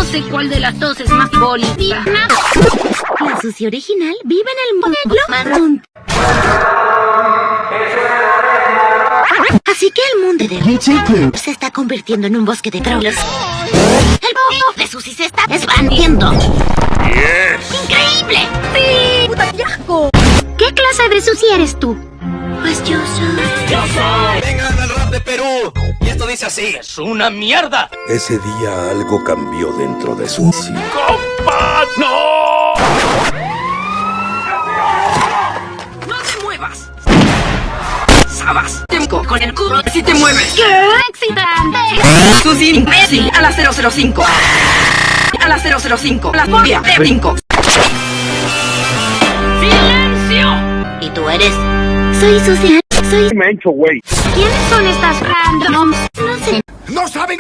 sé cuál de las dos es más boliviana. La Susi original vive en el mundo. Así que el mundo de se está convirtiendo en un bosque de trolls. El mundo de Susi se está expandiendo. ¡Increíble! ¡Sí! ¡Puta, qué asco! ¿Qué clase de Susi eres tú? Pues yo soy... ¡Vengan al rap de Perú! Y esto dice así: ¡es una mierda! Ese día algo cambió dentro de Susi. ¡Compas! ¡No! ¡No te muevas! ¡Sabas! Con el culo si te mueves. ¡Qué excitante! Susi, imbécil, a la 005. A la 005. La polla de brinco. ¡Silencio! ¿Y tú eres? Soy Susi. Soy... Me he hecho güey. ¿Quiénes son estas randoms? No sé. ¡No saben!